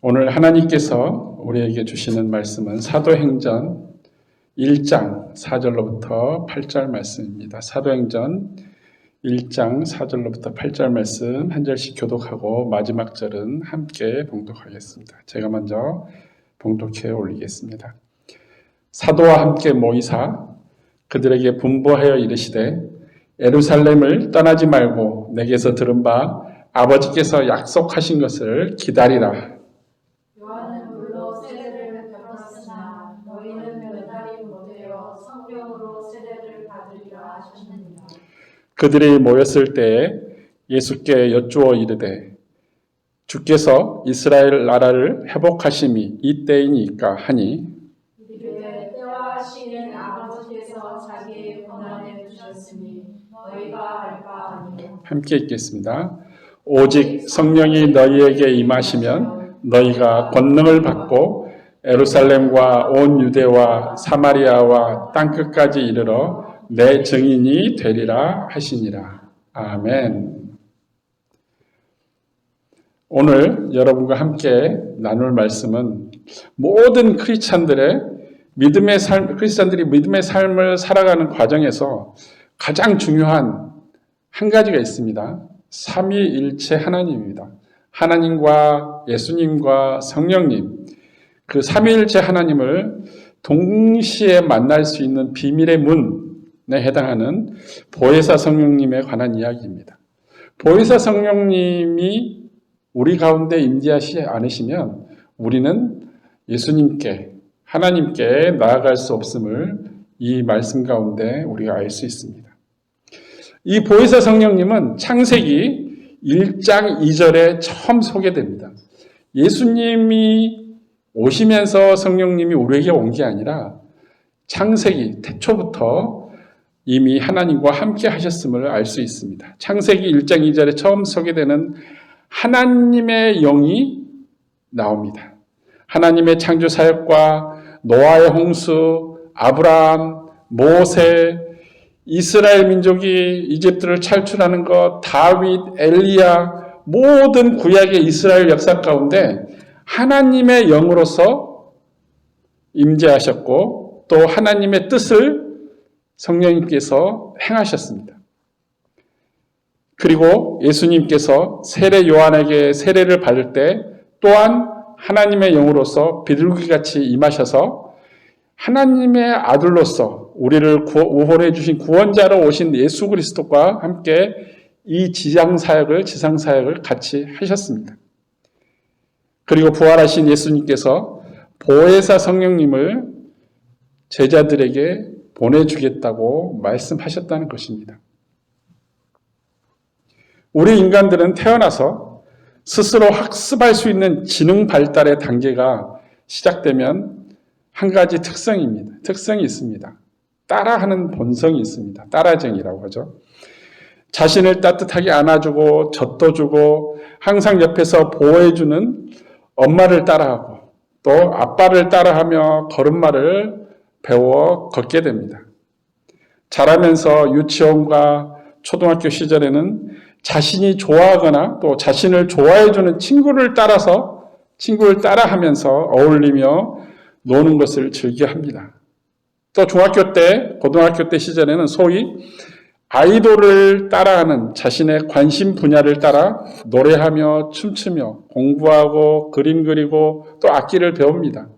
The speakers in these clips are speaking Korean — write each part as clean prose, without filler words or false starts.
오늘 하나님께서 우리에게 주시는 말씀은 사도행전 1장 4절로부터 8절 말씀입니다. 사도행전 1장 4절로부터 8절 말씀 한 절씩 교독하고 마지막 절은 함께 봉독하겠습니다. 제가 먼저 봉독해 올리겠습니다. 사도와 함께 모이사 그들에게 분부하여 이르시되 예루살렘을 떠나지 말고 내게서 들은 바 아버지께서 약속하신 것을 기다리라. 요한은 물로 세례를 받았으나 너희는 면달이 못하여 성령으로 세례를 받으리라 하셨느니라. 그들이 모였을 때에 예수께 여쭈어 이르되 주께서 이스라엘 나라를 회복하심이 이때이니까 하니 이르되 때와 시는 아버지께서 자기의 권한에 두셨으니 너희가 알 바 아니요. 함께 읽겠습니다. 오직 성령이 너희에게 임하시면 너희가 권능을 받고 예루살렘과 온 유대와 사마리아와 땅끝까지 이르러 내 증인이 되리라 하시니라. 아멘. 오늘 여러분과 함께 나눌 말씀은 모든 크리스찬들이 믿음의 삶을 살아가는 과정에서 가장 중요한 한 가지가 있습니다. 삼위일체 하나님입니다. 하나님과 예수님과 성령님, 그 삼위일체 하나님을 동시에 만날 수 있는 비밀의 문에 해당하는 보혜사 성령님에 관한 이야기입니다. 보혜사 성령님이 우리 가운데 임재하시지 않으시면 우리는 예수님께, 하나님께 나아갈 수 없음을 이 말씀 가운데 우리가 알 수 있습니다. 이 보혜사 성령님은 창세기 1장 2절에 처음 소개됩니다. 예수님이 오시면서 성령님이 우리에게 온 게 아니라 창세기 태초부터 이미 하나님과 함께 하셨음을 알 수 있습니다. 창세기 1장 2절에 처음 소개되는 하나님의 영이 나옵니다. 하나님의 창조 사역과 노아의 홍수, 아브라함, 모세, 이스라엘 민족이 이집트를 탈출하는 것, 다윗, 엘리야, 모든 구약의 이스라엘 역사 가운데 하나님의 영으로서 임재하셨고 또 하나님의 뜻을 성령님께서 행하셨습니다. 그리고 예수님께서 세례 요한에게 세례를 받을 때 또한 하나님의 영으로서 비둘기같이 임하셔서 하나님의 아들로서 우리를 구원해 주신 구원자로 오신 예수 그리스도와 함께 이 지상 사역을 같이 하셨습니다. 그리고 부활하신 예수님께서 보혜사 성령님을 제자들에게 보내주겠다고 말씀하셨다는 것입니다. 우리 인간들은 태어나서 스스로 학습할 수 있는 지능 발달의 단계가 시작되면 한 가지 특성이 있습니다. 따라하는 본성이 있습니다. 따라쟁이라고 하죠. 자신을 따뜻하게 안아주고 젖도 주고 항상 옆에서 보호해주는 엄마를 따라하고 또 아빠를 따라하며 걸음마를 배워 걷게 됩니다. 자라면서 유치원과 초등학교 시절에는 자신이 좋아하거나 또 자신을 좋아해주는 친구를 따라하면서 어울리며 노는 것을 즐겨합니다. 또 중학교 때, 고등학교 때 시절에는 소위 아이돌을 따라하는 자신의 관심 분야를 따라 노래하며 춤추며 공부하고 그림 그리고 또 악기를 배웁니다.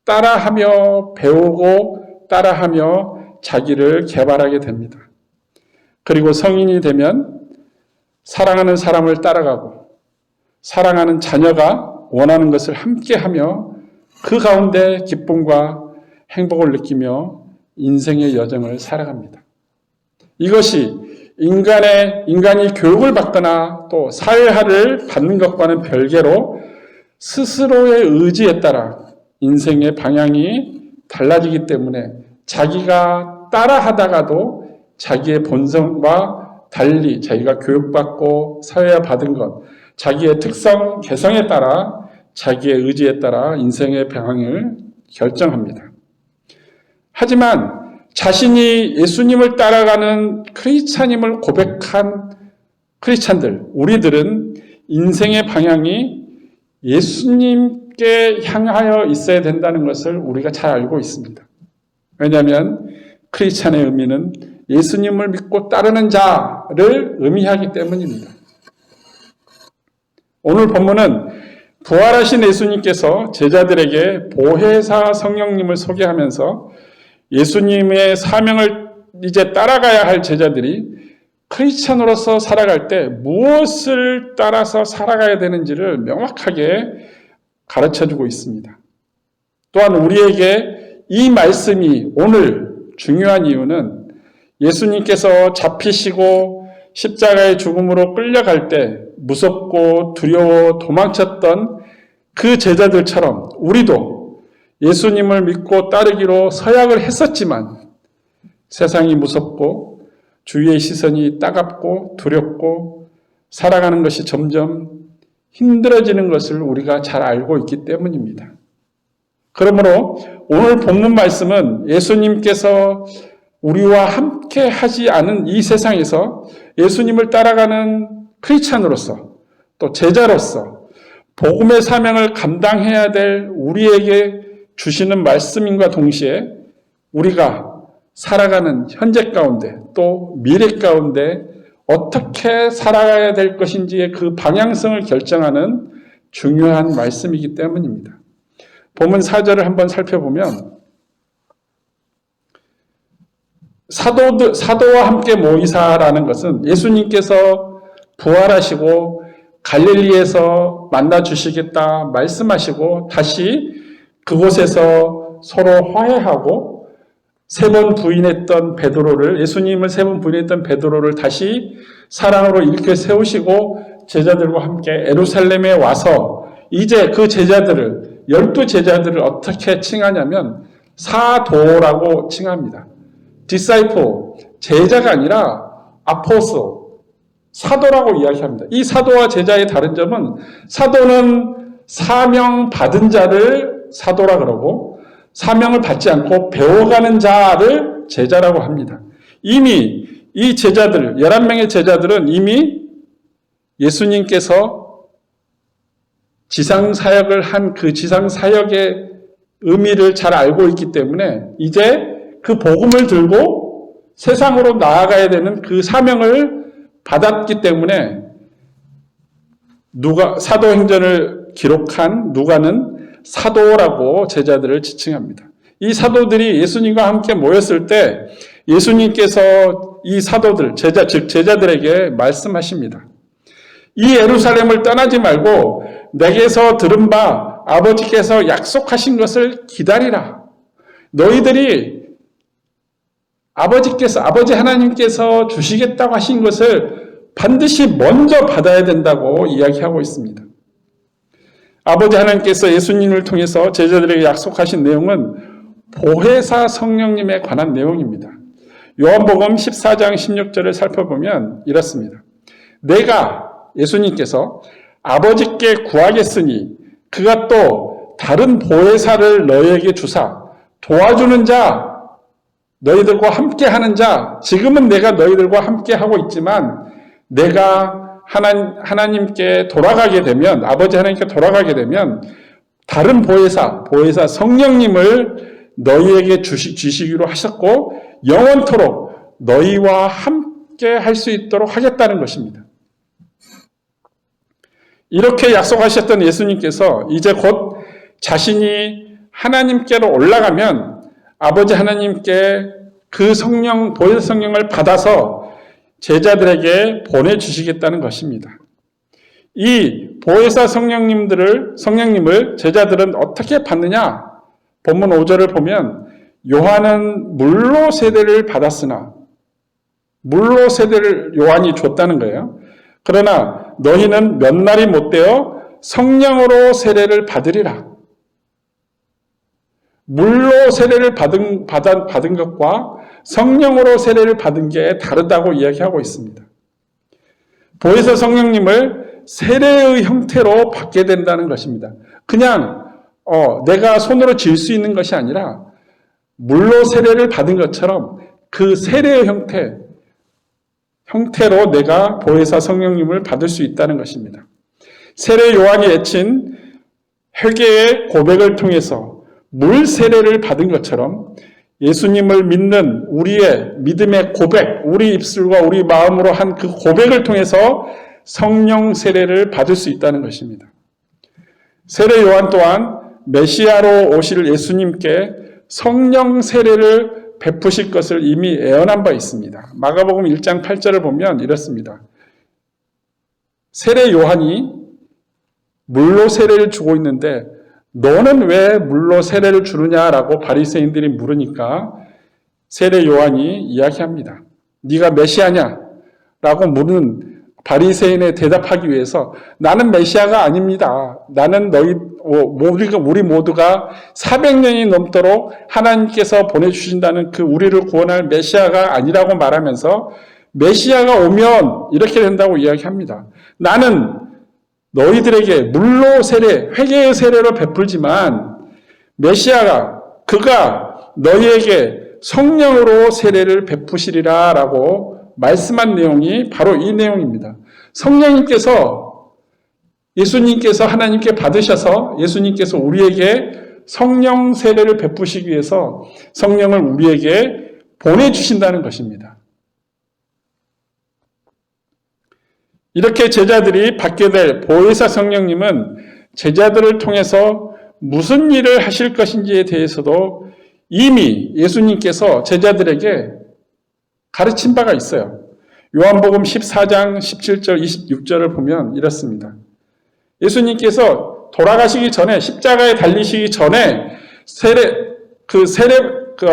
따라하며 배우고 따라하며 자기를 개발하게 됩니다. 그리고 성인이 되면 사랑하는 사람을 따라가고 사랑하는 자녀가 원하는 것을 함께하며 그 가운데 기쁨과 행복을 느끼며 인생의 여정을 살아갑니다. 이것이 인간이 교육을 받거나 또 사회화를 받는 것과는 별개로 스스로의 의지에 따라 인생의 방향이 달라지기 때문에 자기가 따라하다가도 자기의 본성과 달리 자기가 교육받고 사회화 받은 것, 자기의 특성, 개성에 따라 자기의 의지에 따라 인생의 방향을 결정합니다. 하지만 자신이 예수님을 따라가는 크리스찬임을 고백한 크리스찬들, 우리들은 인생의 방향이 예수님께 향하여 있어야 된다는 것을 우리가 잘 알고 있습니다. 왜냐하면 크리스찬의 의미는 예수님을 믿고 따르는 자를 의미하기 때문입니다. 오늘 본문은 부활하신 예수님께서 제자들에게 보혜사 성령님을 소개하면서 예수님의 사명을 이제 따라가야 할 제자들이 크리스찬으로서 살아갈 때 무엇을 따라서 살아가야 되는지를 명확하게 가르쳐주고 있습니다. 또한 우리에게 이 말씀이 오늘 중요한 이유는 예수님께서 잡히시고 십자가의 죽음으로 끌려갈 때 무섭고 두려워 도망쳤던 그 제자들처럼 우리도 예수님을 믿고 따르기로 서약을 했었지만 세상이 무섭고 주위의 시선이 따갑고 두렵고 살아가는 것이 점점 힘들어지는 것을 우리가 잘 알고 있기 때문입니다. 그러므로 오늘 본문 말씀은 예수님께서 우리와 함께 하지 않은 이 세상에서 예수님을 따라가는 크리스찬으로서 또 제자로서 복음의 사명을 감당해야 될 우리에게 주시는 말씀인과 동시에 우리가 살아가는 현재 가운데 또 미래 가운데 어떻게 살아가야 될 것인지의 그 방향성을 결정하는 중요한 말씀이기 때문입니다. 본문 4절을 한번 살펴보면 사도와 함께 모이사라는 것은 예수님께서 부활하시고 갈릴리에서 만나주시겠다 말씀하시고 다시 그곳에서 서로 화해하고 예수님을 세 번 부인했던 베드로를 다시 사랑으로 일으켜 세우시고 제자들과 함께 예루살렘에 와서 이제 그 제자들을 12제자들을 어떻게 칭하냐면 사도라고 칭합니다. disciple, 제자가 아니라 apostle, 사도라고 이야기합니다. 이 사도와 제자의 다른 점은 사도는 사명 받은 자를 사도라 그러고 사명을 받지 않고 배워가는 자를 제자라고 합니다. 이미 이 제자들, 11명의 제자들은 이미 예수님께서 지상사역을 한 그 지상사역의 의미를 잘 알고 있기 때문에 이제 그 복음을 들고 세상으로 나아가야 되는 그 사명을 받았기 때문에 사도행전을 기록한 누가는 사도라고 제자들을 지칭합니다. 이 사도들이 예수님과 함께 모였을 때 예수님께서 이 사도들, 즉 제자들에게 말씀하십니다. 이 예루살렘을 떠나지 말고 내게서 들은 바 아버지께서 약속하신 것을 기다리라. 너희들이 아버지 하나님께서 주시겠다고 하신 것을 반드시 먼저 받아야 된다고 이야기하고 있습니다. 아버지 하나님께서 예수님을 통해서 제자들에게 약속하신 내용은 보혜사 성령님에 관한 내용입니다. 요한복음 14장 16절을 살펴보면 이렇습니다. 내가 예수님께서 아버지께 구하겠으니 그가 또 다른 보혜사를 너희에게 주사 도와주는 자, 너희들과 함께하는 자, 지금은 내가 너희들과 함께하고 있지만 내가 하나님께 돌아가게 되면, 아버지 하나님께 돌아가게 되면 다른 보혜사 성령님을 너희에게 주시기로 하셨고 영원토록 너희와 함께 할 수 있도록 하겠다는 것입니다. 이렇게 약속하셨던 예수님께서 이제 곧 자신이 하나님께로 올라가면 아버지 하나님께 그 보혜사 성령을 받아서 제자들에게 보내주시겠다는 것입니다. 이 보혜사 성령님을 제자들은 어떻게 받느냐? 본문 5절을 보면 요한은 물로 세례를 받았으나 물로 세례를 요한이 줬다는 거예요. 그러나 너희는 몇 날이 못되어 성령으로 세례를 받으리라. 물로 세례를 받은 것과 성령으로 세례를 받은 게 다르다고 이야기하고 있습니다. 보혜사 성령님을 세례의 형태로 받게 된다는 것입니다. 그냥 내가 손으로 쥘 수 있는 것이 아니라 물로 세례를 받은 것처럼 그 세례의 형태로 내가 보혜사 성령님을 받을 수 있다는 것입니다. 세례 요한이 외친 회개의 고백을 통해서 물 세례를 받은 것처럼 예수님을 믿는 우리의 믿음의 고백, 우리 입술과 우리 마음으로 한 그 고백을 통해서 성령 세례를 받을 수 있다는 것입니다. 세례 요한 또한 메시아로 오실 예수님께 성령 세례를 베푸실 것을 이미 예언한 바 있습니다. 마가복음 1장 8절을 보면 이렇습니다. 세례 요한이 물로 세례를 주고 있는데 너는 왜 물로 세례를 주느냐라고 바리새인들이 물으니까 세례 요한이 이야기합니다. 네가 메시아냐? 라고 물은 바리새인에 대답하기 위해서 나는 메시아가 아닙니다. 나는 우리 모두가 400년이 넘도록 하나님께서 보내주신다는 그 우리를 구원할 메시아가 아니라고 말하면서 메시아가 오면 이렇게 된다고 이야기합니다. 나는 너희들에게 물로 세례, 회개의 세례로 베풀지만 메시아가 그가 너희에게 성령으로 세례를 베푸시리라 라고 말씀한 내용이 바로 이 내용입니다. 성령님께서 예수님께서 하나님께 받으셔서 예수님께서 우리에게 성령 세례를 베푸시기 위해서 성령을 우리에게 보내주신다는 것입니다. 이렇게 제자들이 받게 될 보혜사 성령님은 제자들을 통해서 무슨 일을 하실 것인지에 대해서도 이미 예수님께서 제자들에게 가르친 바가 있어요. 요한복음 14장 17절 26절을 보면 이렇습니다. 예수님께서 돌아가시기 전에 십자가에 달리시기 전에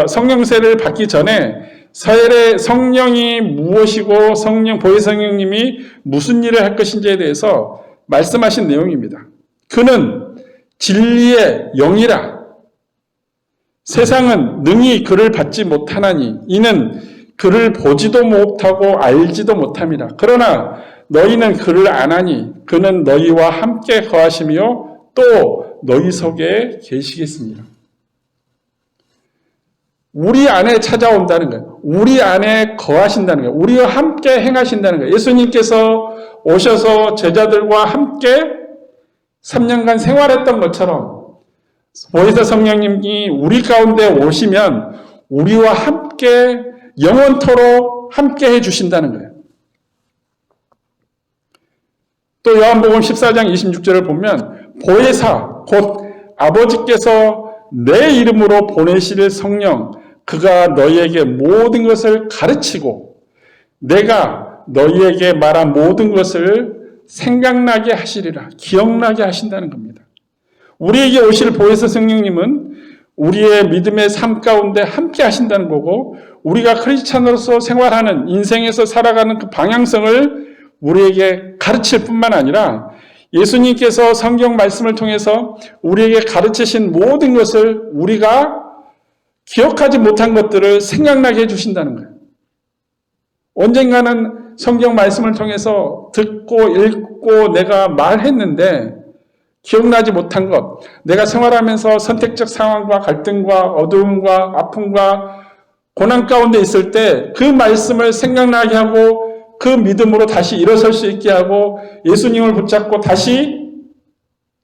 성령 세례를 받기 전에 성령이 무엇이고 보혜사 성령님이 무슨 일을 할 것인지에 대해서 말씀하신 내용입니다. 그는 진리의 영이라 세상은 능히 그를 받지 못하나니 이는 그를 보지도 못하고 알지도 못함이라. 그러나 너희는 그를 아나니 그는 너희와 함께 거하시며 또 너희 속에 계시겠습니다. 우리 안에 찾아온다는 거예요. 우리 안에 거하신다는 거예요. 우리와 함께 행하신다는 거예요. 예수님께서 오셔서 제자들과 함께 3년간 생활했던 것처럼 보혜사 성령님이 우리 가운데 오시면 우리와 함께 영원토록 함께 해주신다는 거예요. 또 요한복음 14장 26절을 보면 보혜사 곧 아버지께서 내 이름으로 보내실 성령 그가 너희에게 모든 것을 가르치고 내가 너희에게 말한 모든 것을 생각나게 하시리라. 기억나게 하신다는 겁니다. 우리에게 오실 보혜사 성령님은 우리의 믿음의 삶 가운데 함께 하신다는 거고 우리가 크리스찬으로서 생활하는 인생에서 살아가는 그 방향성을 우리에게 가르칠 뿐만 아니라 예수님께서 성경 말씀을 통해서 우리에게 가르치신 모든 것을 우리가 기억하지 못한 것들을 생각나게 해주신다는 거예요. 언젠가는 성경 말씀을 통해서 듣고 읽고 내가 말했는데 기억나지 못한 것, 내가 생활하면서 선택적 상황과 갈등과 어두움과 아픔과 고난 가운데 있을 때 그 말씀을 생각나게 하고 그 믿음으로 다시 일어설 수 있게 하고 예수님을 붙잡고 다시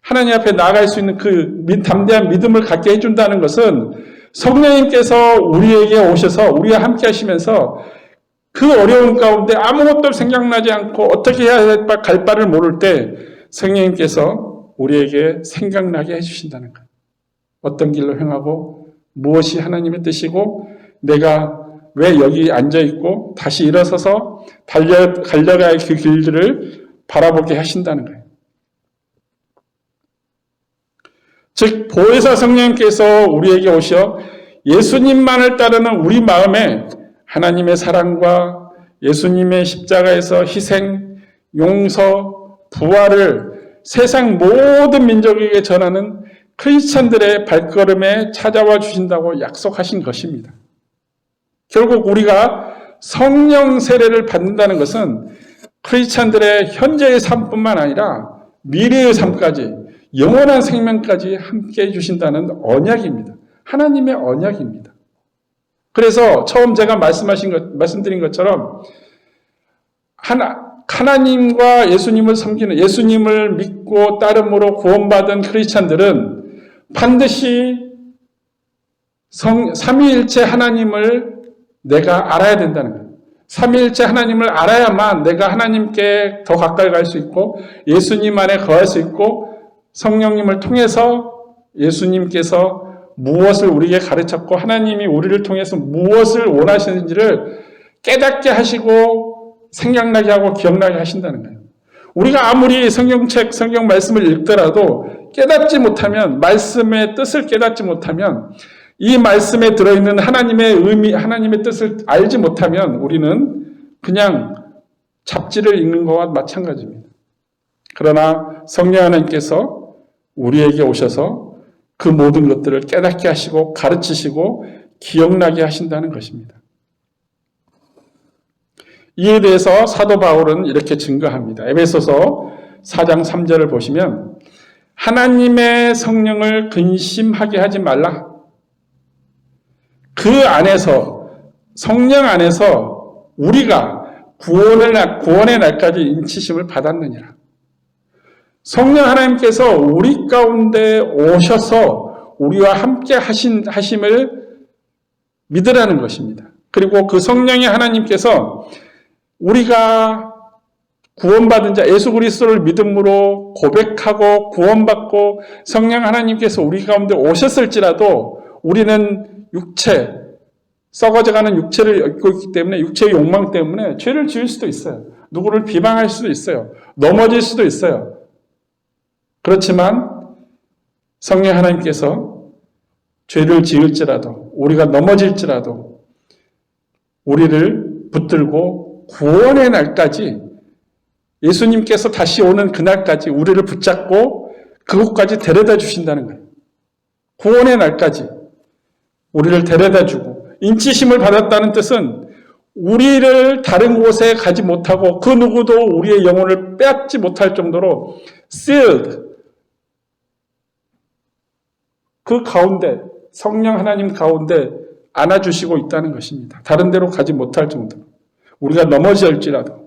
하나님 앞에 나아갈 수 있는 그 담대한 믿음을 갖게 해준다는 것은 성령님께서 우리에게 오셔서 우리와 함께 하시면서 그 어려운 가운데 아무것도 생각나지 않고 어떻게 해야 갈 바를 모를 때 성령님께서 우리에게 생각나게 해주신다는 거예요. 어떤 길로 행하고 무엇이 하나님의 뜻이고 내가 왜 여기 앉아있고 다시 일어서서 달려가야 할 그 길들을 바라보게 하신다는 거예요. 즉 보혜사 성령님께서 우리에게 오셔 예수님만을 따르는 우리 마음에 하나님의 사랑과 예수님의 십자가에서 희생, 용서, 부활을 세상 모든 민족에게 전하는 크리스찬들의 발걸음에 찾아와 주신다고 약속하신 것입니다. 결국 우리가 성령 세례를 받는다는 것은 크리스찬들의 현재의 삶뿐만 아니라 미래의 삶까지 영원한 생명까지 함께 해주신다는 언약입니다. 하나님의 언약입니다. 그래서 처음 제가 말씀드린 것처럼 하나님과 예수님을 섬기는, 예수님을 믿고 따름으로 구원받은 크리스찬들은 반드시 삼위일체 하나님을 내가 알아야 된다는 거예요. 삼위일체 하나님을 알아야만 내가 하나님께 더 가까이 갈 수 있고 예수님 안에 거할 수 있고 성령님을 통해서 예수님께서 무엇을 우리에게 가르쳤고 하나님이 우리를 통해서 무엇을 원하시는지를 깨닫게 하시고 생각나게 하고 기억나게 하신다는 거예요. 우리가 아무리 성경책, 성경 말씀을 읽더라도 깨닫지 못하면, 말씀의 뜻을 깨닫지 못하면, 이 말씀에 들어있는 하나님의 의미, 하나님의 뜻을 알지 못하면 우리는 그냥 잡지를 읽는 것과 마찬가지입니다. 그러나 성령 하나님께서 우리에게 오셔서 그 모든 것들을 깨닫게 하시고 가르치시고 기억나게 하신다는 것입니다. 이에 대해서 사도 바울은 이렇게 증거합니다. 에베소서 4장 3절을 보시면 하나님의 성령을 근심하게 하지 말라. 그 안에서, 성령 안에서 우리가 구원의 날까지 인치심을 받았느니라. 성령 하나님께서 우리 가운데 오셔서 우리와 함께 하심을 믿으라는 것입니다. 그리고 그 성령의 하나님께서 우리가 구원받은 자 예수 그리스도를 믿음으로 고백하고 구원받고 성령 하나님께서 우리 가운데 오셨을지라도 우리는 육체, 썩어져가는 육체를 입고 있기 때문에 육체의 욕망 때문에 죄를 지을 수도 있어요. 누구를 비방할 수도 있어요. 넘어질 수도 있어요. 그렇지만 성령 하나님께서 죄를 지을지라도 우리가 넘어질지라도 우리를 붙들고 구원의 날까지 예수님께서 다시 오는 그날까지 우리를 붙잡고 그곳까지 데려다 주신다는 거예요. 구원의 날까지 우리를 데려다 주고 인치심을 받았다는 뜻은 우리를 다른 곳에 가지 못하고 그 누구도 우리의 영혼을 빼앗지 못할 정도로 sealed, 그 가운데 성령 하나님 가운데 안아주시고 있다는 것입니다. 다른 데로 가지 못할 정도로 우리가 넘어질지라도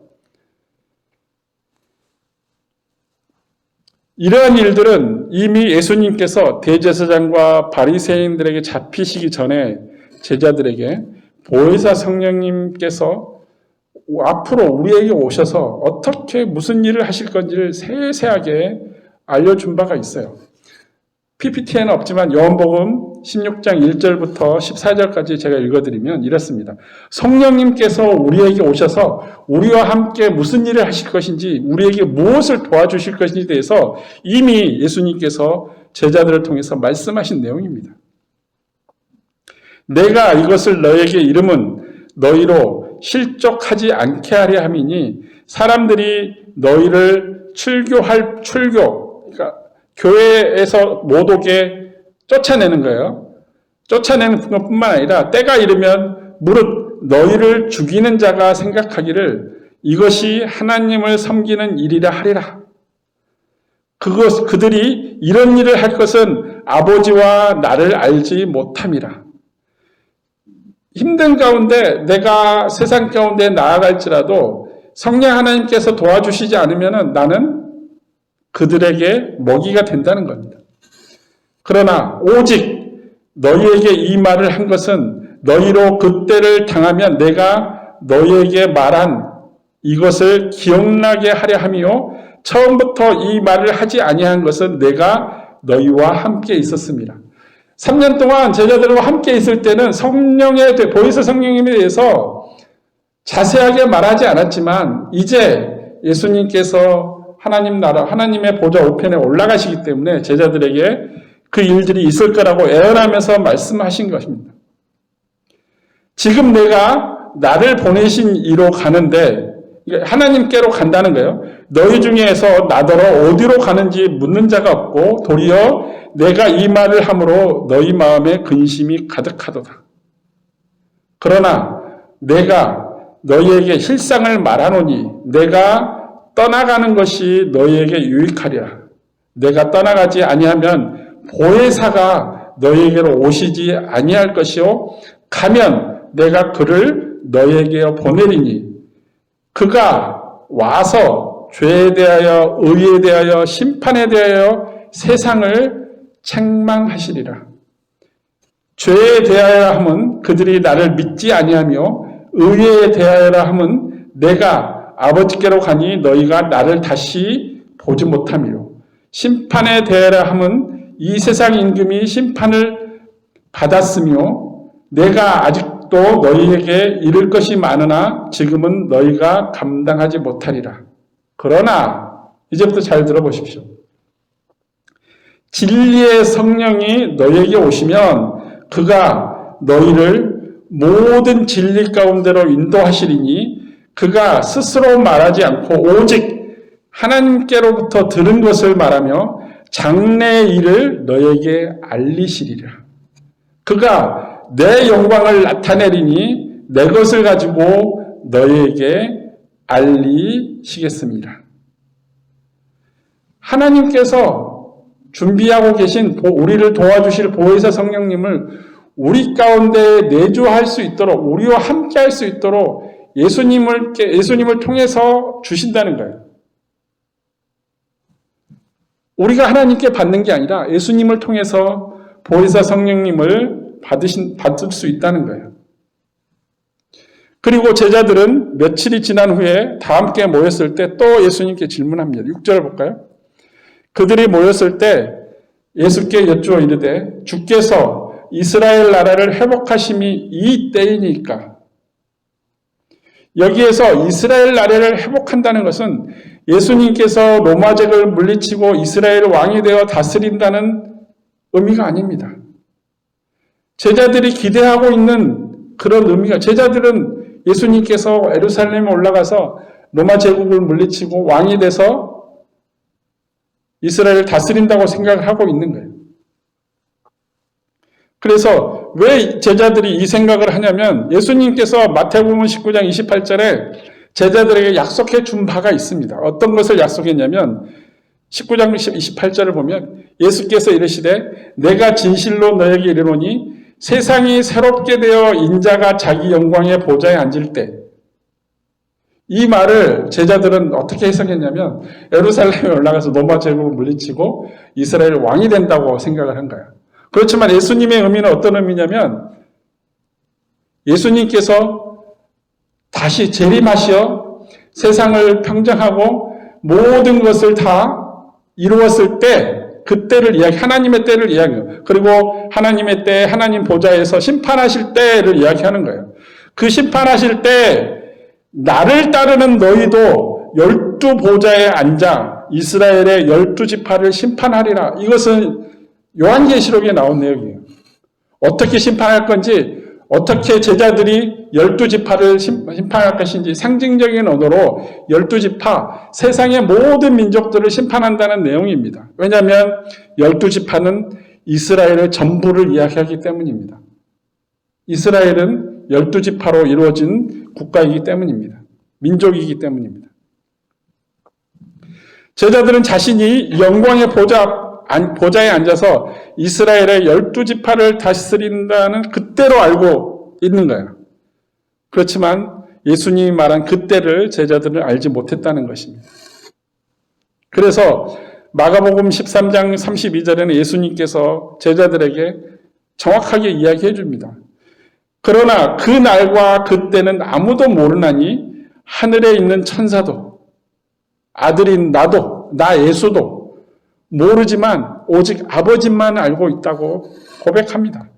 이러한 일들은 이미 예수님께서 대제사장과 바리새인들에게 잡히시기 전에 제자들에게 보혜사 성령님께서 앞으로 우리에게 오셔서 어떻게 무슨 일을 하실 건지를 세세하게 알려준 바가 있어요. PPT에는 없지만 요한복음 16장 1절부터 14절까지 제가 읽어드리면 이렇습니다. 성령님께서 우리에게 오셔서 우리와 함께 무슨 일을 하실 것인지 우리에게 무엇을 도와주실 것인지에 대해서 이미 예수님께서 제자들을 통해서 말씀하신 내용입니다. 내가 이것을 너에게 이름은 너희로 실족하지 않게 하려 함이니 사람들이 너희를 그러니까 교회에서 못 오게 쫓아내는 거예요. 쫓아내는 것뿐만 아니라 때가 이르면 무릇 너희를 죽이는 자가 생각하기를 이것이 하나님을 섬기는 일이라 하리라. 그들이 이런 일을 할 것은 아버지와 나를 알지 못함이라. 힘든 가운데 내가 세상 가운데 나아갈지라도 성령 하나님께서 도와주시지 않으면 나는 그들에게 먹이가 된다는 겁니다. 그러나 오직 너희에게 이 말을 한 것은 너희로 그때를 당하면 내가 너희에게 말한 이것을 기억나게 하려 함이요 처음부터 이 말을 하지 아니한 것은 내가 너희와 함께 있었습니다. 3년 동안 제자들과 함께 있을 때는 보혜사 성령님에 대해서 자세하게 말하지 않았지만 이제 예수님께서 하나님 나라, 하나님의 보좌 우편에 올라가시기 때문에 제자들에게 그 일들이 있을 거라고 애언하면서 말씀하신 것입니다. 지금 내가 나를 보내신 이로 가는데 하나님께로 간다는 거예요. 너희 중에서 나더러 어디로 가는지 묻는 자가 없고 도리어 내가 이 말을 함으로 너희 마음에 근심이 가득하도다. 그러나 내가 너희에게 실상을 말하노니 내가 떠나가는 것이 너희에게 유익하리라. 내가 떠나가지 아니하면 보혜사가 너희에게로 오시지 아니할 것이요 가면 내가 그를 너희에게 보내리니 그가 와서 죄에 대하여 의에 대하여 심판에 대하여 세상을 책망하시리라. 죄에 대하여 함은 그들이 나를 믿지 아니하며 의에 대하여라 함은 내가 아버지께로 가니 너희가 나를 다시 보지 못함이요. 심판에 대하여라 함은 이 세상 임금이 심판을 받았으며 내가 아직도 너희에게 이를 것이 많으나 지금은 너희가 감당하지 못하리라. 그러나 이제부터 잘 들어보십시오. 진리의 성령이 너희에게 오시면 그가 너희를 모든 진리 가운데로 인도하시리니 그가 스스로 말하지 않고 오직 하나님께로부터 들은 것을 말하며 장래의 일을 너희에게 알리시리라. 그가 내 영광을 나타내리니 내 것을 가지고 너희에게 알리시겠습니다. 하나님께서 준비하고 계신 우리를 도와주실 보혜사 성령님을 우리 가운데 내주할 수 있도록 우리와 함께 할 수 있도록 예수님을 통해서 주신다는 거예요. 우리가 하나님께 받는 게 아니라 예수님을 통해서 보혜사 성령님을 받을 수 있다는 거예요. 그리고 제자들은 며칠이 지난 후에 다 함께 모였을 때 또 예수님께 질문합니다. 6절을 볼까요? 그들이 모였을 때 예수께 여쭈어 이르되 주께서 이스라엘 나라를 회복하심이 이 때이니까. 여기에서 이스라엘 나라를 회복한다는 것은 예수님께서 로마제국을 물리치고 이스라엘 왕이 되어 다스린다는 의미가 아닙니다. 제자들이 기대하고 있는 그런 의미가, 제자들은 예수님께서 예루살렘에 올라가서 로마 제국을 물리치고 왕이 돼서 이스라엘을 다스린다고 생각을 하고 있는 거예요. 그래서 왜 제자들이 이 생각을 하냐면 예수님께서 마태복음 19장 28절에 제자들에게 약속해 준 바가 있습니다. 어떤 것을 약속했냐면 19장 28절을 보면 예수께서 이르시되 내가 진실로 너에게 이르노니 세상이 새롭게 되어 인자가 자기 영광의 보좌에 앉을 때, 이 말을 제자들은 어떻게 해석했냐면 예루살렘에 올라가서 로마 제국을 물리치고 이스라엘 왕이 된다고 생각을 한 거예요. 그렇지만 예수님의 의미는 어떤 의미냐면 예수님께서 다시 재림하시어 세상을 평정하고 모든 것을 다 이루었을 때, 그때를 하나님의 때를 이야기해요. 그리고 하나님의 때, 하나님 보좌에서 심판하실 때를 이야기하는 거예요. 그 심판하실 때 나를 따르는 너희도 12보좌에 앉아 이스라엘의 12지파를 심판하리라. 이것은 요한계시록에 나온 내용이에요. 어떻게 심판할 건지, 어떻게 제자들이 12지파를 심판할 것인지 상징적인 언어로 12지파, 세상의 모든 민족들을 심판한다는 내용입니다. 왜냐하면 12지파는 이스라엘의 전부를 이야기하기 때문입니다. 이스라엘은 12지파로 이루어진 국가이기 때문입니다. 민족이기 때문입니다. 제자들은 자신이 영광의 보좌에 앉아서 이스라엘의 12지파를 다스린다는 그때로 알고 있는 거예요. 그렇지만 예수님이 말한 그때를 제자들은 알지 못했다는 것입니다. 그래서 마가복음 13장 32절에는 예수님께서 제자들에게 정확하게 이야기해 줍니다. 그러나 그 날과 그때는 아무도 모르나니 하늘에 있는 천사도 아들인 나도 나 예수도 모르지만 오직 아버지만 알고 있다고 고백합니다.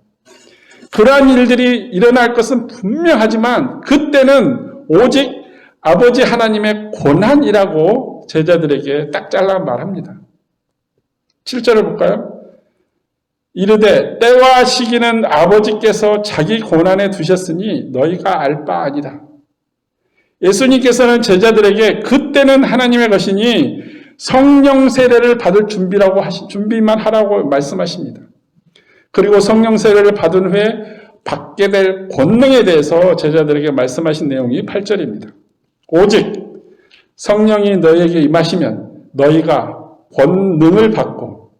그러한 일들이 일어날 것은 분명하지만 그때는 오직 아버지 하나님의 고난이라고 제자들에게 딱 잘라 말합니다. 7절을 볼까요? 이르되 때와 시기는 아버지께서 자기 고난에 두셨으니 너희가 알 바 아니다. 예수님께서는 제자들에게 그때는 하나님의 것이니 성령 세례를 받을 준비만 하라고 말씀하십니다. 그리고 성령 세례를 받은 후에 받게 될 권능에 대해서 제자들에게 말씀하신 내용이 8절입니다. 오직 성령이 너희에게 임하시면 너희가 권능을 받고,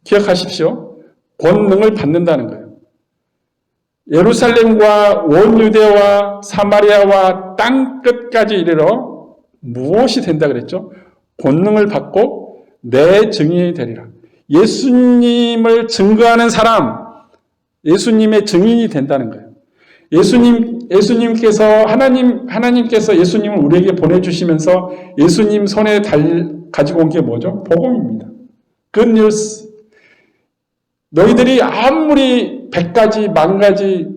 기억하십시오. 권능을 받는다는 거예요. 예루살렘과 온 유대와 사마리아와 땅 끝까지 이르러 무엇이 된다 그랬죠? 권능을 받고 내 증인이 되리라. 예수님을 증거하는 사람, 예수님의 증인이 된다는 거예요. 예수님께서 하나님께서 예수님을 우리에게 보내주시면서 예수님 손에 가지고 온 게 뭐죠? 복음입니다. Good news. 너희들이 아무리 100가지, 10,000가지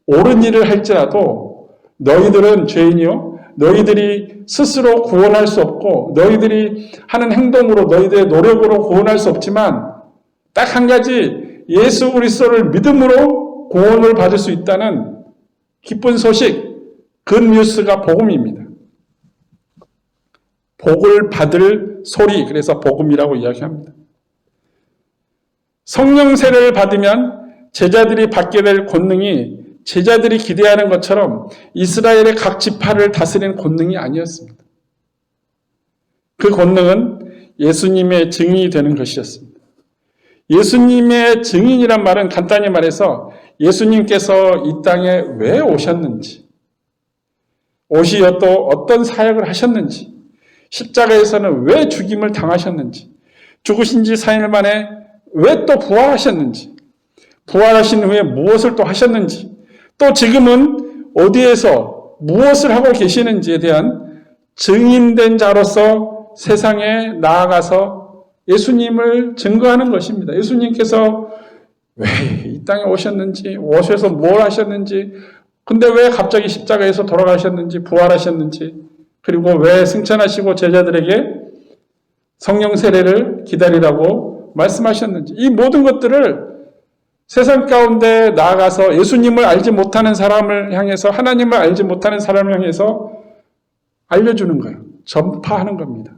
옳은 일을 할지라도 너희들은 죄인이요. 너희들이 스스로 구원할 수 없고 너희들이 하는 행동으로 너희들의 노력으로 구원할 수 없지만 딱 한 가지 예수 그리스도를 믿음으로 구원을 받을 수 있다는 기쁜 소식, 굿뉴스가 복음입니다. 복을 받을 소리, 그래서 복음이라고 이야기합니다. 성령 세례를 받으면 제자들이 받게 될 권능이 제자들이 기대하는 것처럼 이스라엘의 각 지파를 다스리는 권능이 아니었습니다. 그 권능은 예수님의 증인이 되는 것이었습니다. 예수님의 증인이란 말은 간단히 말해서 예수님께서 이 땅에 왜 오셨는지, 오시어 또 어떤 사역을 하셨는지, 십자가에서는 왜 죽임을 당하셨는지, 죽으신 지 4일 만에 왜 또 부활하셨는지, 부활하신 후에 무엇을 또 하셨는지, 또 지금은 어디에서 무엇을 하고 계시는지에 대한 증인된 자로서 세상에 나아가서 예수님을 증거하는 것입니다. 예수님께서 왜 이 땅에 오셨는지, 오셔서 뭘 하셨는지, 근데 왜 갑자기 십자가에서 돌아가셨는지, 부활하셨는지, 그리고 왜 승천하시고 제자들에게 성령 세례를 기다리라고 말씀하셨는지, 이 모든 것들을 세상 가운데 나아가서 예수님을 알지 못하는 사람을 향해서, 하나님을 알지 못하는 사람을 향해서 알려주는 거예요. 전파하는 겁니다.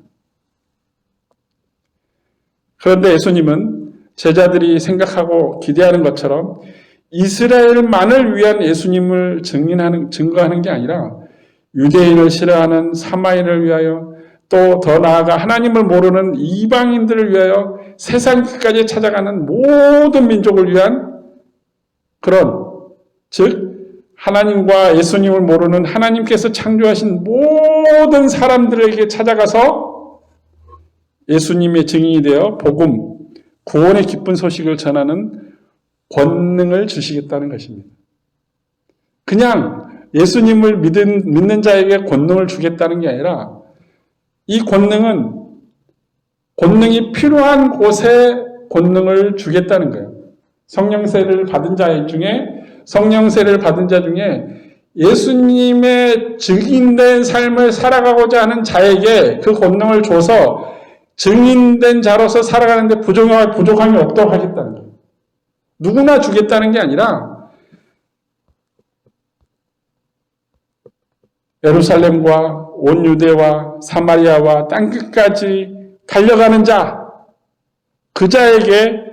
그런데 예수님은 제자들이 생각하고 기대하는 것처럼 이스라엘만을 위한 예수님을 증거하는 게 아니라 유대인을 싫어하는 사마리아인을 위하여, 또 더 나아가 하나님을 모르는 이방인들을 위하여 세상 끝까지 찾아가는 모든 민족을 위한 그런, 즉 하나님과 예수님을 모르는 하나님께서 창조하신 모든 사람들에게 찾아가서 예수님의 증인이 되어 복음, 구원의 기쁜 소식을 전하는 권능을 주시겠다는 것입니다. 그냥 예수님을 믿는 자에게 권능을 주겠다는 게 아니라 이 권능이 필요한 곳에 권능을 주겠다는 거예요. 성령 세례를 받은 자 중에 예수님의 증인된 삶을 살아가고자 하는 자에게 그 권능을 줘서 증인된 자로서 살아가는데 부족함이 없도록 하겠다는 거예요. 누구나 주겠다는 게 아니라 예루살렘과 온 유대와 사마리아와 땅끝까지 달려가는 자, 그 자에게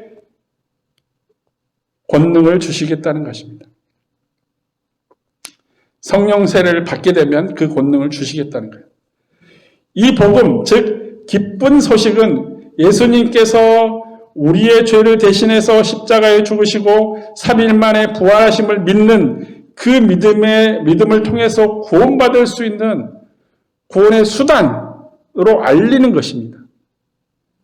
권능을 주시겠다는 것입니다. 성령 세례를 받게 되면 그 권능을 주시겠다는 거예요. 이 복음, 즉 기쁜 소식은 예수님께서 우리의 죄를 대신해서 십자가에 죽으시고 3일 만에 부활하심을 믿는 그 믿음을 통해서 구원받을 수 있는 구원의 수단으로 알리는 것입니다.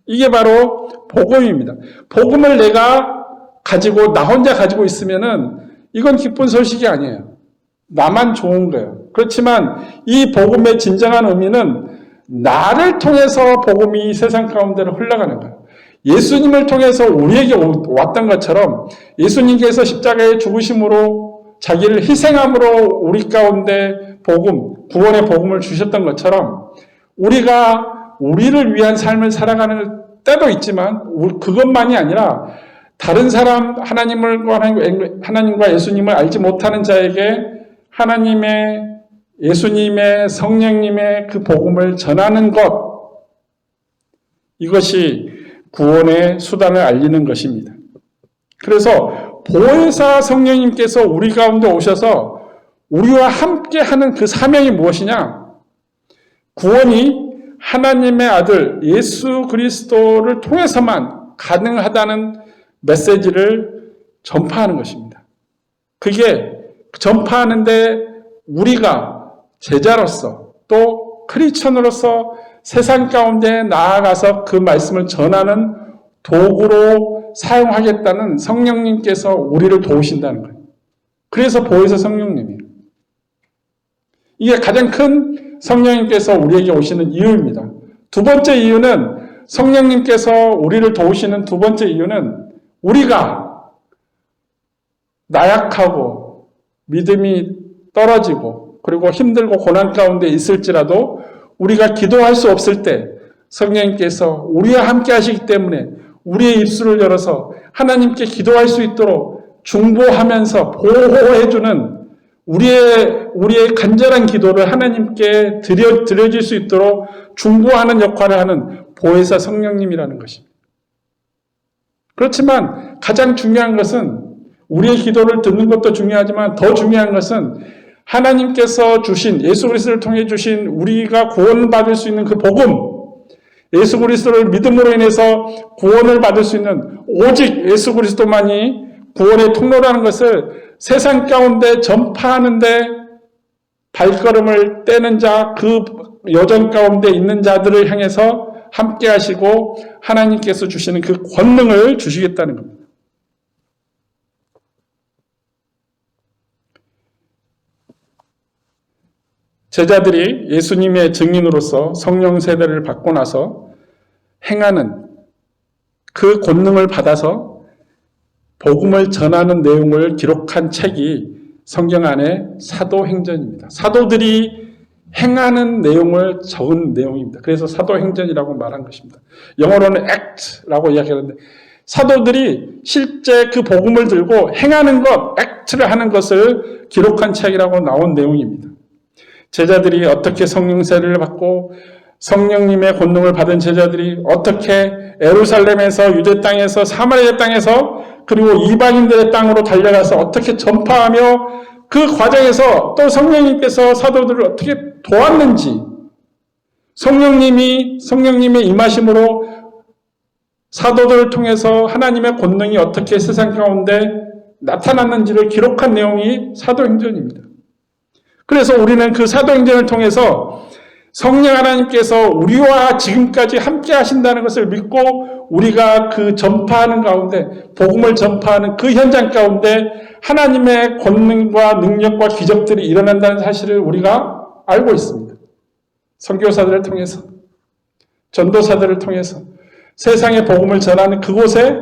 이게 바로 복음입니다. 복음을 내가 가지고, 나 혼자 가지고 있으면은 이건 기쁜 소식이 아니에요. 나만 좋은 거예요. 그렇지만 이 복음의 진정한 의미는 나를 통해서 복음이 세상 가운데로 흘러가는 거예요. 예수님을 통해서 우리에게 왔던 것처럼 예수님께서 십자가에 죽으심으로 자기를 희생함으로 우리 가운데 구원의 복음을 주셨던 것처럼 우리가 우리를 위한 삶을 살아가는 때도 있지만 그것만이 아니라 다른 사람, 하나님과 예수님을 알지 못하는 자에게 하나님의, 예수님의, 성령님의 그 복음을 전하는 것, 이것이 구원의 수단을 알리는 것입니다. 그래서 보혜사 성령님께서 우리 가운데 오셔서 우리와 함께 하는 그 사명이 무엇이냐? 구원이 하나님의 아들 예수 그리스도를 통해서만 가능하다는 메시지를 전파하는 것입니다. 그게 전파하는데 우리가 제자로서 또 크리스천으로서 세상 가운데 나아가서 그 말씀을 전하는 도구로 사용하겠다는 성령님께서 우리를 도우신다는 거예요. 그래서 보혜사 성령님이에요. 이게 가장 큰 성령님께서 우리에게 오시는 이유입니다. 두 번째 이유는 성령님께서 우리를 도우시는 두 번째 이유는 우리가 나약하고 믿음이 떨어지고 그리고 힘들고 고난 가운데 있을지라도 우리가 기도할 수 없을 때 성령님께서 우리와 함께 하시기 때문에 우리의 입술을 열어서 하나님께 기도할 수 있도록 중보하면서 보호해주는 우리의 간절한 기도를 하나님께 드려질 수 있도록 중보하는 역할을 하는 보혜사 성령님이라는 것입니다. 그렇지만 가장 중요한 것은 우리의 기도를 듣는 것도 중요하지만 더 중요한 것은 하나님께서 주신 예수 그리스도를 통해 주신 우리가 구원받을 수 있는 그 복음, 예수 그리스도를 믿음으로 인해서 구원을 받을 수 있는 오직 예수 그리스도만이 구원의 통로라는 것을 세상 가운데 전파하는데 발걸음을 떼는 자, 그 여정 가운데 있는 자들을 향해서 함께 하시고 하나님께서 주시는 그 권능을 주시겠다는 겁니다. 제자들이 예수님의 증인으로서 성령 세례를 받고 나서 행하는 그 권능을 받아서 복음을 전하는 내용을 기록한 책이 성경 안에 사도행전입니다. 사도들이 행하는 내용을 적은 내용입니다. 그래서 사도행전이라고 말한 것입니다. 영어로는 act라고 이야기하는데 사도들이 실제 그 복음을 들고 행하는 것, act를 하는 것을 기록한 책이라고 나온 내용입니다. 제자들이 어떻게 성령 세례를 받고 성령님의 권능을 받은 제자들이 어떻게 예루살렘에서 유대 땅에서 사마리아 땅에서 그리고 이방인들의 땅으로 달려가서 어떻게 전파하며 그 과정에서 또 성령님께서 사도들을 어떻게 도왔는지 성령님의 임하심으로 사도들을 통해서 하나님의 권능이 어떻게 세상 가운데 나타났는지를 기록한 내용이 사도행전입니다. 그래서 우리는 그 사도행전을 통해서 성령 하나님께서 우리와 지금까지 함께 하신다는 것을 믿고 우리가 그 전파하는 가운데 복음을 전파하는 그 현장 가운데 하나님의 권능과 능력과 기적들이 일어난다는 사실을 우리가 알고 있습니다. 선교사들을 통해서 전도사들을 통해서 세상의 복음을 전하는 그곳에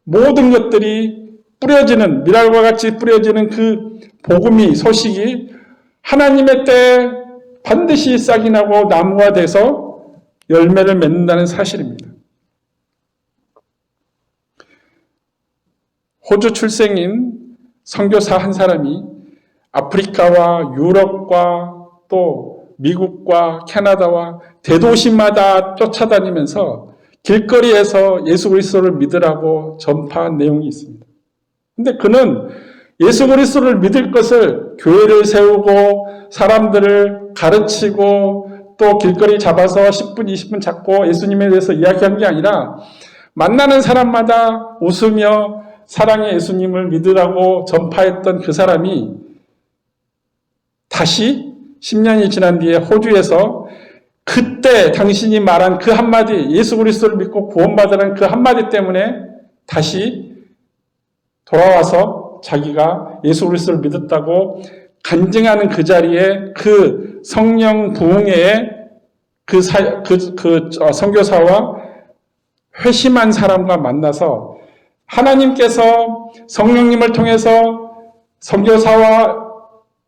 모든 것들이 뿌려지는 미랄과 같이 뿌려지는 그 복음이 소식이 하나님의 때에 반드시 싹이 나고 나무가 돼서 열매를 맺는다는 사실입니다. 호주 출생인 선교사 한 사람이 아프리카와 유럽과 또 미국과 캐나다와 대도시마다 쫓아다니면서 길거리에서 예수 그리스도를 믿으라고 전파한 내용이 있습니다. 근데 그는 예수 그리스도를 믿을 것을 교회를 세우고 사람들을 가르치고 또 길거리 잡아서 10분, 20분 잡고 예수님에 대해서 이야기한 게 아니라 만나는 사람마다 웃으며 사랑의 예수님을 믿으라고 전파했던 그 사람이 다시 10년이 지난 뒤에 호주에서 그때 당신이 말한 그 한마디, 예수 그리스도를 믿고 구원받으라는 그 한마디 때문에 다시 돌아와서 자기가 예수 그리스도를 믿었다고 간증하는 그 자리에 그 성령 부흥회에 그 선교사와 회심한 사람과 만나서 하나님께서 성령님을 통해서 선교사와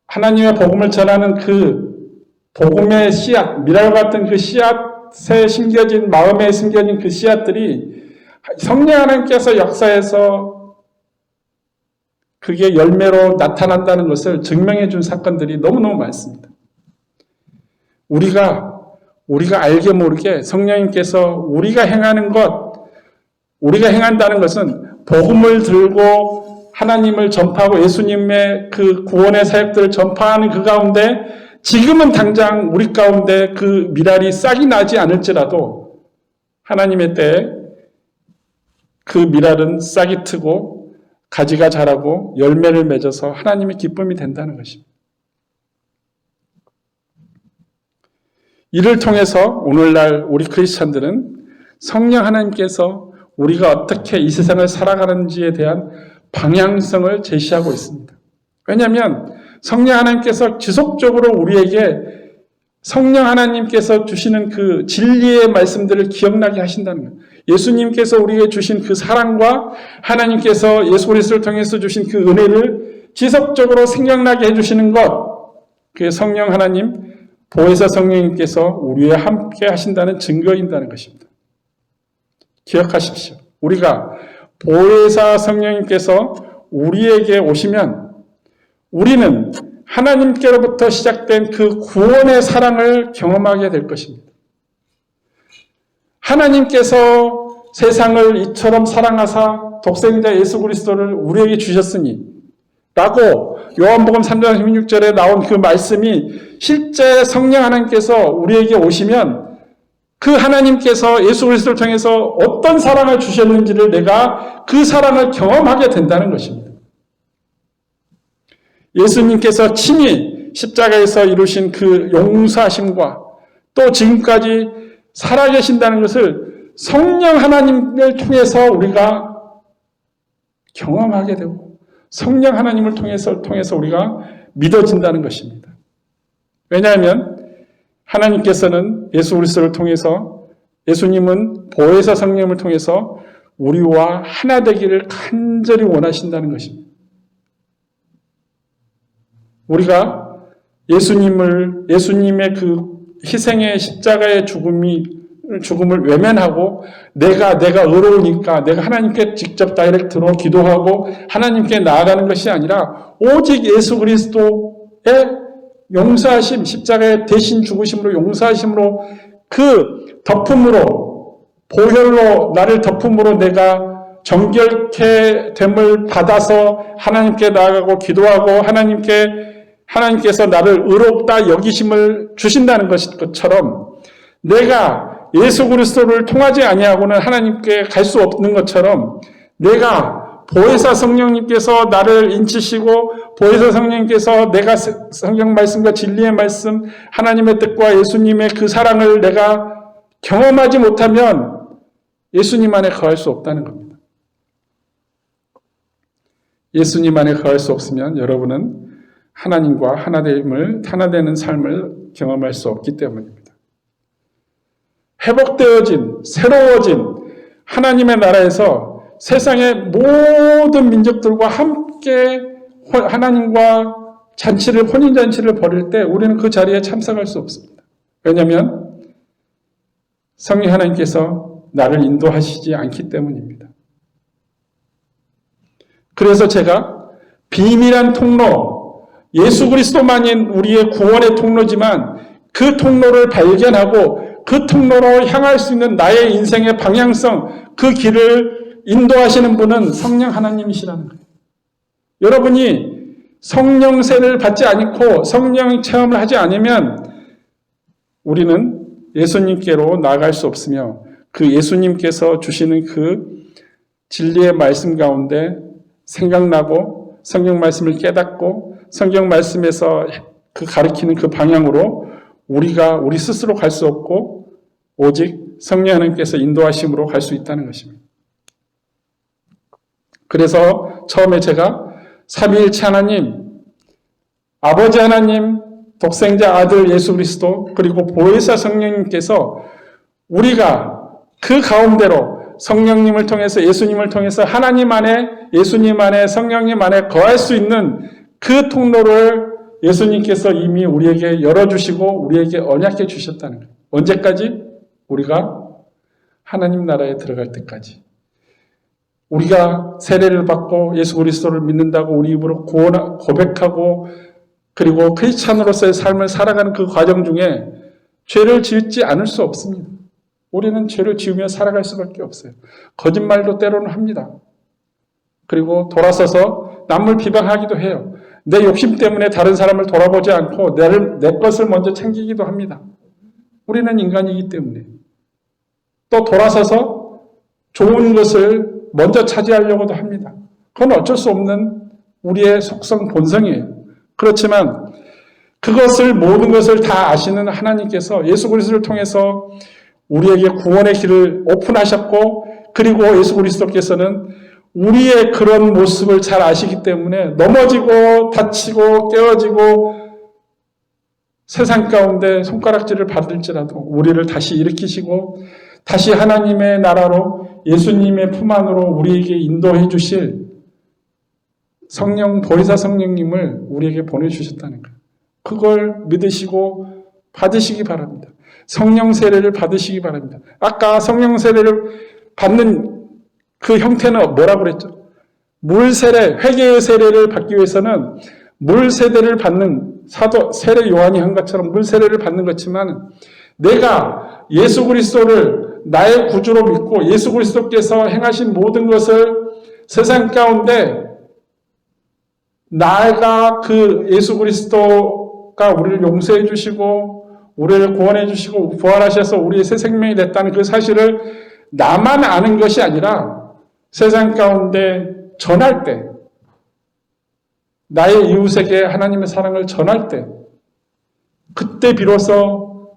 하나님의 복음을 전하는 그 복음의 씨앗, 미랄 같은 그 씨앗에 심겨진, 마음에 심겨진 그 씨앗들이 성령 하나님께서 역사에서 그게 열매로 나타난다는 것을 증명해 준 사건들이 너무너무 많습니다. 우리가 알게 모르게 성령님께서 우리가 행하는 것, 우리가 행한다는 것은 복음을 들고 하나님을 전파하고 예수님의 그 구원의 사역들을 전파하는 그 가운데 지금은 당장 우리 가운데 그 미랄이 싹이 나지 않을지라도 하나님의 때에 그 미랄은 싹이 트고 가지가 자라고 열매를 맺어서 하나님의 기쁨이 된다는 것입니다. 이를 통해서 오늘날 우리 크리스찬들은 성령 하나님께서 우리가 어떻게 이 세상을 살아가는지에 대한 방향성을 제시하고 있습니다. 왜냐하면 성령 하나님께서 지속적으로 우리에게 성령 하나님께서 주시는 그 진리의 말씀들을 기억나게 하신다는 거예요. 예수님께서 우리에게 주신 그 사랑과 하나님께서 예수 그리스도를 통해서 주신 그 은혜를 지속적으로 생각나게 해주시는 것, 그게 성령 하나님, 보혜사 성령님께서 우리와 함께 하신다는 증거인다는 것입니다. 기억하십시오. 우리가 보혜사 성령님께서 우리에게 오시면 우리는 하나님께로부터 시작된 그 구원의 사랑을 경험하게 될 것입니다. 하나님께서 세상을 이처럼 사랑하사 독생자 예수 그리스도를 우리에게 주셨으니 라고 요한복음 3장 16절에 나온 그 말씀이 실제 성령 하나님께서 우리에게 오시면 그 하나님께서 예수 그리스도를 통해서 어떤 사랑을 주셨는지를 내가 그 사랑을 경험하게 된다는 것입니다. 예수님께서 친히 십자가에서 이루신 그 용서하심과 또 지금까지 살아계신다는 것을 성령 하나님을 통해서 우리가 경험하게 되고 성령 하나님을 통해서 우리가 믿어진다는 것입니다. 왜냐하면 하나님께서는 예수 그리스도를 통해서 예수님은 보혜사 성령을 통해서 우리와 하나 되기를 간절히 원하신다는 것입니다. 우리가 예수님의 그 희생의 십자가의 죽음을 외면하고 내가 의로우니까 내가 하나님께 직접 다이렉트로 기도하고 하나님께 나아가는 것이 아니라 오직 예수 그리스도의 용서하심, 십자가의 대신 죽으심으로 용서하심으로 그 덮음으로 보혈로 나를 덮음으로 내가 정결케 됨을 받아서 하나님께 나아가고 기도하고 하나님께서 나를 의롭다 여기심을 주신다는 것처럼 내가 예수 그리스도를 통하지 아니하고는 하나님께 갈 수 없는 것처럼 내가 보혜사 성령님께서 나를 인치시고 보혜사 성령님께서 내가 성경 말씀과 진리의 말씀 하나님의 뜻과 예수님의 그 사랑을 내가 경험하지 못하면 예수님 안에 거할 수 없다는 겁니다. 예수님 안에 거할 수 없으면 여러분은 하나님과 하나 되는 삶을 경험할 수 없기 때문입니다. 회복되어진, 새로워진 하나님의 나라에서 세상의 모든 민족들과 함께 하나님과 혼인잔치를 벌일 때 우리는 그 자리에 참석할 수 없습니다. 왜냐하면 성령 하나님께서 나를 인도하시지 않기 때문입니다. 그래서 제가 비밀한 통로, 예수 그리스도만이 우리의 구원의 통로지만 그 통로를 발견하고 그 통로로 향할 수 있는 나의 인생의 방향성, 그 길을 인도하시는 분은 성령 하나님이시라는 거예요. 여러분이 성령세를 받지 않고 성령 체험을 하지 않으면 우리는 예수님께로 나아갈 수 없으며 그 예수님께서 주시는 그 진리의 말씀 가운데 생각나고 성경 말씀을 깨닫고 성경 말씀에서 그 가리키는 그 방향으로 우리 스스로 갈 수 없고 오직 성령 하나님께서 인도하심으로 갈 수 있다는 것입니다. 그래서 처음에 제가 삼위일체 하나님, 아버지 하나님, 독생자 아들 예수 그리스도 그리고 보혜사 성령님께서 우리가 그 가운데로 성령님을 통해서 예수님을 통해서 하나님 안에 예수님 안에 성령님 안에 거할 수 있는 그 통로를 예수님께서 이미 우리에게 열어주시고 우리에게 언약해 주셨다는 거예요. 언제까지? 우리가 하나님 나라에 들어갈 때까지. 우리가 세례를 받고 예수 그리스도를 믿는다고 우리 입으로 고백하고 그리고 크리스찬으로서의 삶을 살아가는 그 과정 중에 죄를 짓지 않을 수 없습니다. 우리는 죄를 지으며 살아갈 수밖에 없어요. 거짓말도 때로는 합니다. 그리고 돌아서서 남을 비방하기도 해요. 내 욕심 때문에 다른 사람을 돌아보지 않고 내 것을 먼저 챙기기도 합니다. 우리는 인간이기 때문에. 또 돌아서서 좋은 것을 먼저 차지하려고도 합니다. 그건 어쩔 수 없는 우리의 속성 본성이에요. 그렇지만 그것을 모든 것을 다 아시는 하나님께서 예수 그리스도를 통해서 우리에게 구원의 길을 오픈하셨고 그리고 예수 그리스도께서는 우리의 그런 모습을 잘 아시기 때문에 넘어지고 다치고 깨어지고 세상 가운데 손가락질을 받을지라도 우리를 다시 일으키시고 다시 하나님의 나라로 예수님의 품 안으로 우리에게 인도해 주실 성령, 보혜사 성령님을 우리에게 보내주셨다는 거예요. 그걸 믿으시고 받으시기 바랍니다. 성령 세례를 받으시기 바랍니다. 아까 성령 세례를 받는 그 형태는 뭐라고 그랬죠? 물 세례, 회개의 세례를 받기 위해서는 물 세례를 받는 사도 세례 요한이 한 것처럼 물 세례를 받는 것지만 내가 예수 그리스도를 나의 구주로 믿고 예수 그리스도께서 행하신 모든 것을 세상 가운데 나가 그 예수 그리스도가 우리를 용서해 주시고 우리를 구원해 주시고 부활하셔서 우리의 새 생명이 됐다는 그 사실을 나만 아는 것이 아니라 세상 가운데 전할 때 나의 이웃에게 하나님의 사랑을 전할 때 그때 비로소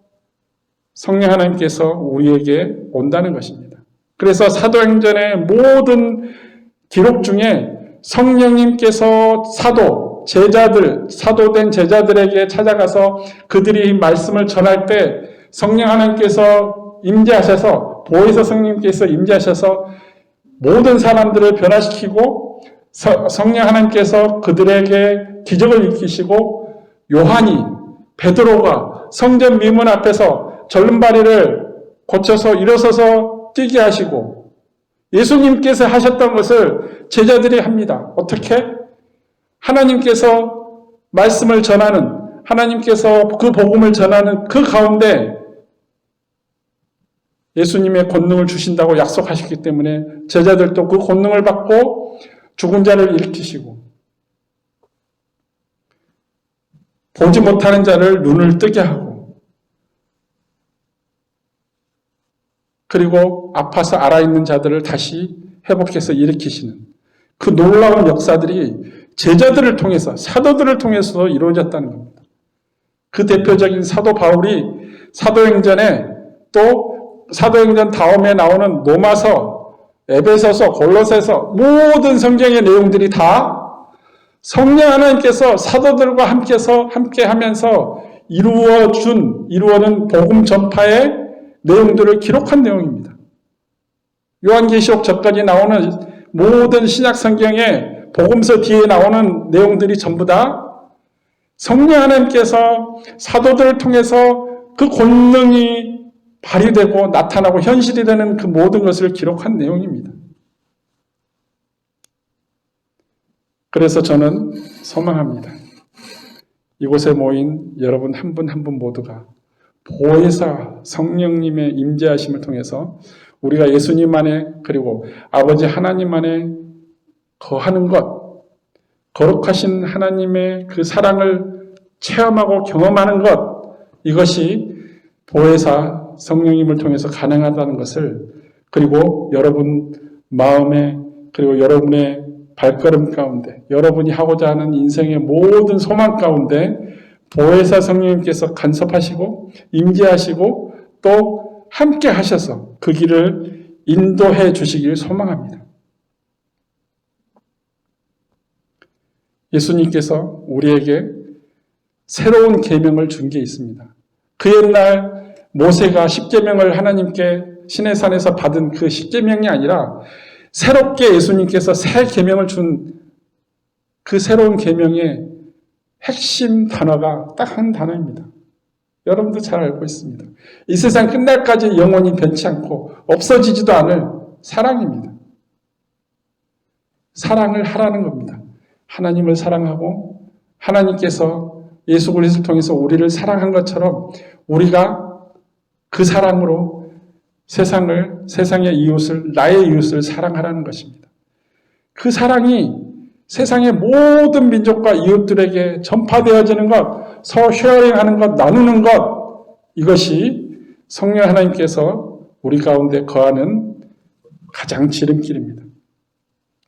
성령 하나님께서 우리에게 온다는 것입니다. 그래서 사도행전의 모든 기록 중에 성령님께서 사도된 제자들에게 찾아가서 그들이 말씀을 전할 때 성령 하나님께서 임재하셔서 보혜사 성령님께서 임재하셔서 모든 사람들을 변화시키고 성령 하나님께서 그들에게 기적을 일으키시고 요한이 베드로가 성전 미문 앞에서 절름발이를 고쳐서 일어서서 뛰게 하시고 예수님께서 하셨던 것을 제자들이 합니다. 어떻게? 하나님께서 말씀을 전하는 하나님께서 그 복음을 전하는 그 가운데 예수님의 권능을 주신다고 약속하셨기 때문에 제자들도 그 권능을 받고 죽은 자를 일으키시고 보지 못하는 자를 눈을 뜨게 하고 그리고 아파서 알아있는 자들을 다시 회복해서 일으키시는 그 놀라운 역사들이 제자들을 통해서 사도들을 통해서 이루어졌다는 겁니다. 그 대표적인 사도 바울이 사도행전에 또 사도행전 다음에 나오는 로마서, 에베소서, 골로새서 모든 성경의 내용들이 다 성령 하나님께서 사도들과 함께 하면서 이루어는 복음 전파의 내용들을 기록한 내용입니다. 요한계시록 전까지 나오는 모든 신약 성경의 복음서 뒤에 나오는 내용들이 전부 다 성령 하나님께서 사도들을 통해서 그 권능이 발휘되고 나타나고 현실이 되는 그 모든 것을 기록한 내용입니다. 그래서 저는 소망합니다. 이곳에 모인 여러분 한 분 한 분 모두가 보혜사 성령님의 임재하심을 통해서 우리가 예수님 안에 그리고 아버지 하나님 안에 거하는 것, 거룩하신 하나님의 그 사랑을 체험하고 경험하는 것, 이것이 보혜사 성령님을 통해서 가능하다는 것을 그리고 여러분 마음에 그리고 여러분의 발걸음 가운데 여러분이 하고자 하는 인생의 모든 소망 가운데 보혜사 성령님께서 간섭하시고 임재하시고 또 함께 하셔서 그 길을 인도해 주시길 소망합니다. 예수님께서 우리에게 새로운 계명을 준 게 있습니다. 그 옛날 모세가 십계명을 하나님께 시내산에서 받은 그 십계명이 아니라 새롭게 예수님께서 새 계명을 준 그 새로운 계명의 핵심 단어가 딱 한 단어입니다. 여러분도 잘 알고 있습니다. 이 세상 끝날까지 영원히 변치 않고 없어지지도 않을 사랑입니다. 사랑을 하라는 겁니다. 하나님을 사랑하고 하나님께서 예수 그리스도를 통해서 우리를 사랑한 것처럼 우리가 그 사랑으로 세상의 이웃을, 나의 이웃을 사랑하라는 것입니다. 그 사랑이 세상의 모든 민족과 이웃들에게 전파되어지는 것, 서쉐어링하는 것, 나누는 것, 이것이 성령 하나님께서 우리 가운데 거하는 가장 지름길입니다.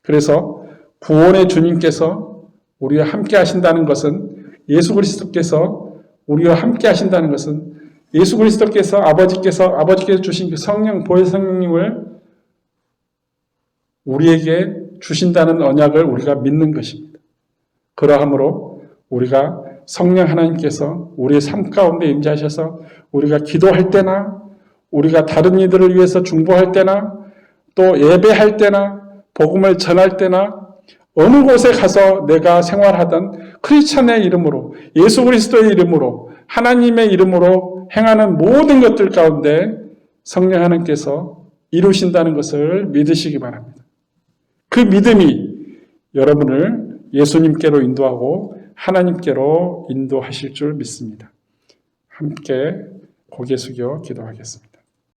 그래서 구원의 주님께서 우리와 함께 하신다는 것은 예수 그리스도께서 우리와 함께 하신다는 것은 예수 그리스도께서 아버지께서 주신 그 성령, 보혜 성령님을 우리에게 주신다는 언약을 우리가 믿는 것입니다. 그러하므로 우리가 성령 하나님께서 우리의 삶 가운데 임재하셔서 우리가 기도할 때나 우리가 다른 이들을 위해서 중보할 때나 또 예배할 때나 복음을 전할 때나 어느 곳에 가서 내가 생활하던 크리스천의 이름으로 예수 그리스도의 이름으로 하나님의 이름으로 행하는 모든 것들 가운데 성령 하나님께서 이루신다는 것을 믿으시기 바랍니다. 그 믿음이 여러분을 예수님께로 인도하고 하나님께로 인도하실 줄 믿습니다. 함께 고개 숙여 기도하겠습니다.